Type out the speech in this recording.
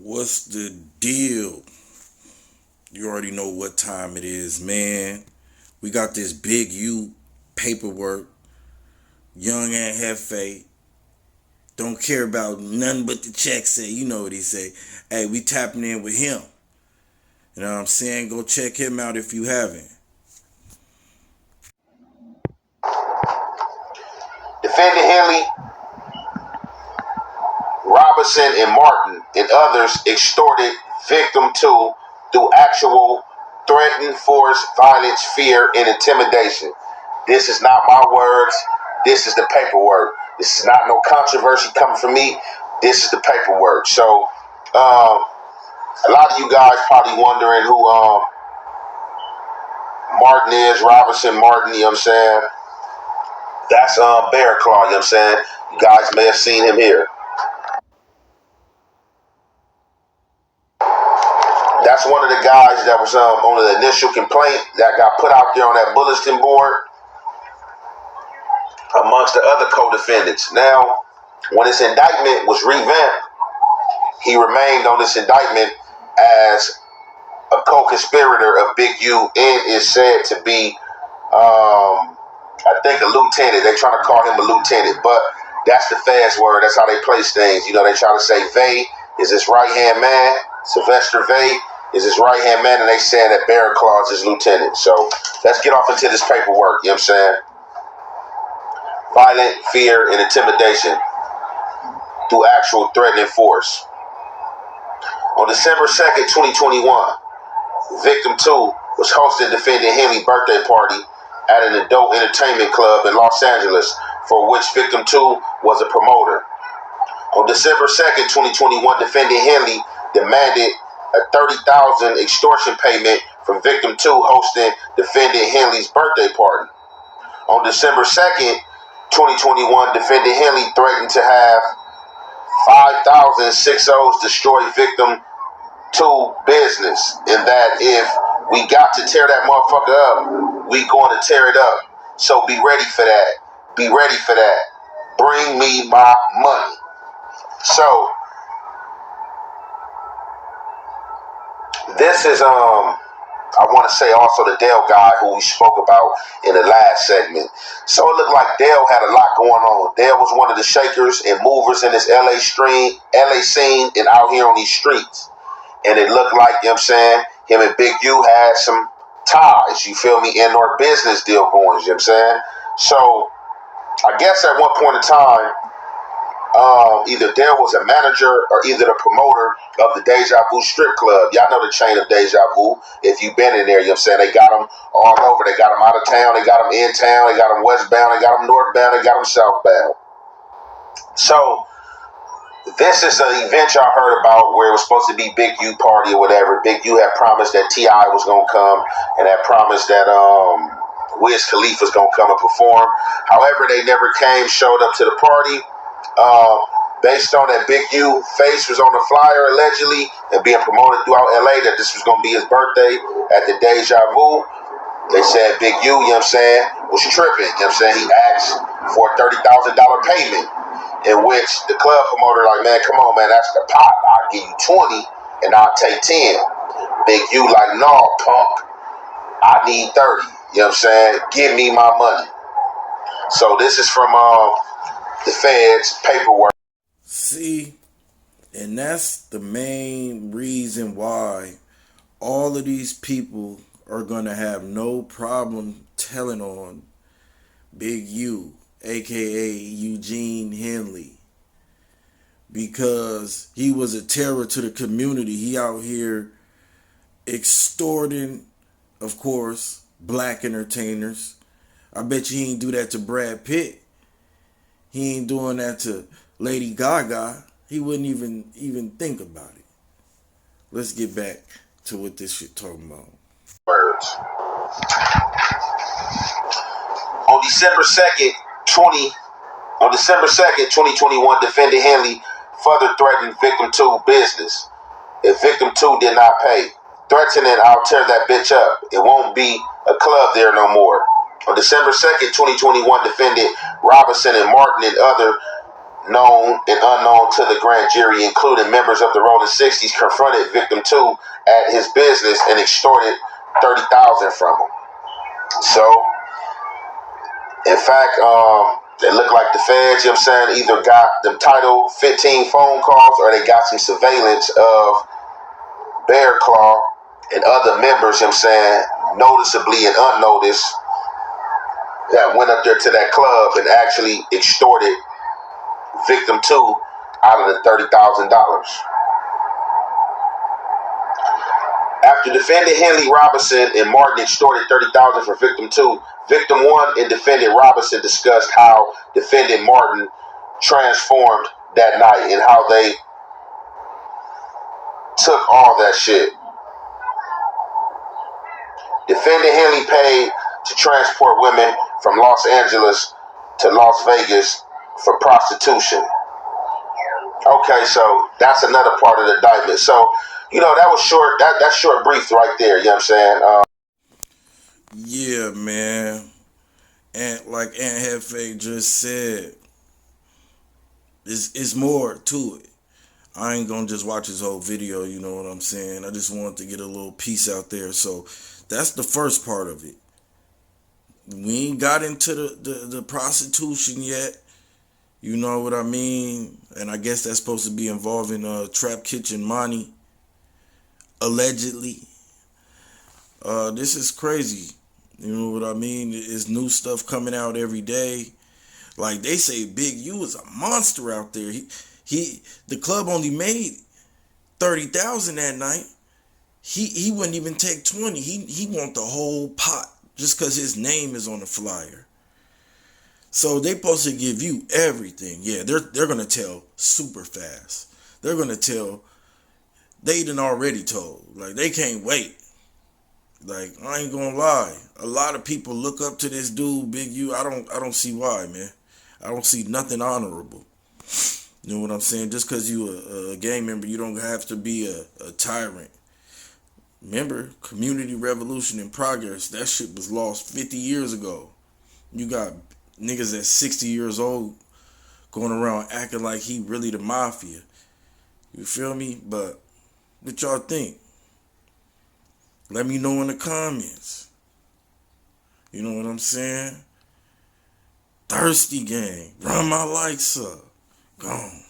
What's the deal? You already know what time it is, man. We got this big U paperwork. Young and Jefe. Don't care about nothing but the check say. You know what he say. Hey, we tapping in with him. You know what I'm saying? Go check him out if you haven't. Defendant Henley, Robinson, and Martin and others extorted victim two through actual threatened force, violence, fear, and intimidation. This is not my words. This is the paperwork. This is not no controversy coming from me. This is the paperwork. So, a lot of you guys probably wondering who Martin is, Robinson Martin, you know what I'm saying? That's Bear Claw, you know what I'm saying? You guys may have seen him here. That's one of the guys that was on the initial complaint that got put out there on that bulletin board amongst the other co-defendants. Now, when his indictment was revamped, he remained on this indictment as a co-conspirator of Big U and is said to be, I think, a lieutenant. They trying to call him a lieutenant, but that's the fast word. That's how they place things. You know, they try to say Vay is his right-hand man. Sylvester Vay is his right-hand man, and they saying that Barrett Claus is lieutenant. So let's get off into this paperwork, you know what I'm saying? Violent, fear, and intimidation through actual threatening force. On December 2nd, 2021, Victim 2 was hosting defendant Henley's birthday party at an adult entertainment club in Los Angeles, for which Victim 2 was a promoter. On December 2nd, 2021, defendant Henley demanded a $30,000 extortion payment from Victim 2 hosting defendant Henley's birthday party. On December 2nd, 2021, defendant Henley threatened to have 5,000 destroy Victim 2 business, and that if we got to tear that motherfucker up, we going to tear it up. So be ready for that. Be ready for that. Bring me my money. So this is I want to say also the Dale guy who we spoke about in the last segment. So it looked like Dale had a lot going on. Dale was one of the shakers and movers in this LA scene and out here on these streets. And it looked like, you know what I'm saying, him and Big U had some ties, you feel me, and or business deal going, you know what I'm saying? So I guess at one point in time, either Dale was a manager or either the promoter of the Deja Vu strip club. Y'all know the chain of Deja Vu. If you've been in there, you know what I'm saying? They got them all over. They got them out of town. They got them in town. They got them westbound. They got them northbound. They got them southbound. So this is an event y'all heard about where it was supposed to be Big U party or whatever. Big U had promised that T.I. was going to come and had promised that Wiz Khalifa was going to come and perform. However, they never came, showed up to the party. Based on that Big U face was on the flyer allegedly and being promoted throughout LA that this was going to be his birthday at the Deja Vu. They said Big U, you know what I'm saying, was tripping. You know what I'm saying? He asked for a $30,000 payment, in which the club promoter like, man, come on, man, that's the pot. I'll give you 20 and I'll take 10. Big U like, no, punk, I need 30. You know what I'm saying? Give me my money. So this is from the feds paperwork. See, and that's the main reason why all of these people are going to have no problem telling on Big U, aka Eugene Henley, because he was a terror to the community. He out here extorting, of course, black entertainers. I bet you he ain't do that to Brad Pitt. He ain't doing that to Lady Gaga. He wouldn't even think about it. Let's get back to what this shit talking about. Words. On December 2nd, 2021, defendant Henley further threatened Victim 2 business if Victim 2 did not pay. Threatening, I'll tear that bitch up. It won't be a club there no more. On December 2nd, 2021, defendant Robinson and Martin and other known and unknown to the grand jury, including members of the Rolling 60s, confronted victim 2 at his business and extorted $30,000 from him. So, in fact, it looked like the feds, you know what I'm saying, either got them Title 15 phone calls or they got some surveillance of Bear Claw and other members, you know what I'm saying, noticeably and unnoticed, that went up there to that club and actually extorted victim 2 out of the $30,000. After defendant Henley Robinson and Martin extorted $30,000 for victim 2, victim 1 and defendant Robinson discussed how defendant Martin transformed that night and how they took all that shit. Defendant Henley paid to transport women from Los Angeles to Las Vegas for prostitution. Okay, so that's another part of the indictment. So, that was short. That's short brief right there. You know what I'm saying? Yeah, man. And like Aunt Jefe just said, it's more to it. I ain't gonna just watch his whole video, you know what I'm saying? I just wanted to get a little piece out there. So that's the first part of it. We ain't got into the prostitution yet. You know what I mean? And I guess that's supposed to be involving Trap Kitchen Money, allegedly. This is crazy. You know what I mean? There's new stuff coming out every day. Like they say, Big U is a monster out there. The club only made 30,000 that night. He wouldn't even take 20. He want the whole pot just because his name is on the flyer. So they supposed to give you everything. Yeah, they're gonna tell super fast. They're gonna tell. They done already told. Like they can't wait. Like I ain't gonna lie. A lot of people look up to this dude, Big U. I don't see why, man. I don't see nothing honorable. You know what I'm saying? Just because you a gang member, you don't have to be a tyrant. Remember, community revolution in progress. That shit was lost 50 years ago. You got niggas at 60 years old going around acting like he really the mafia. You feel me? But what y'all think? Let me know in the comments. You know what I'm saying? Thirsty gang. Run my lights up. Gone.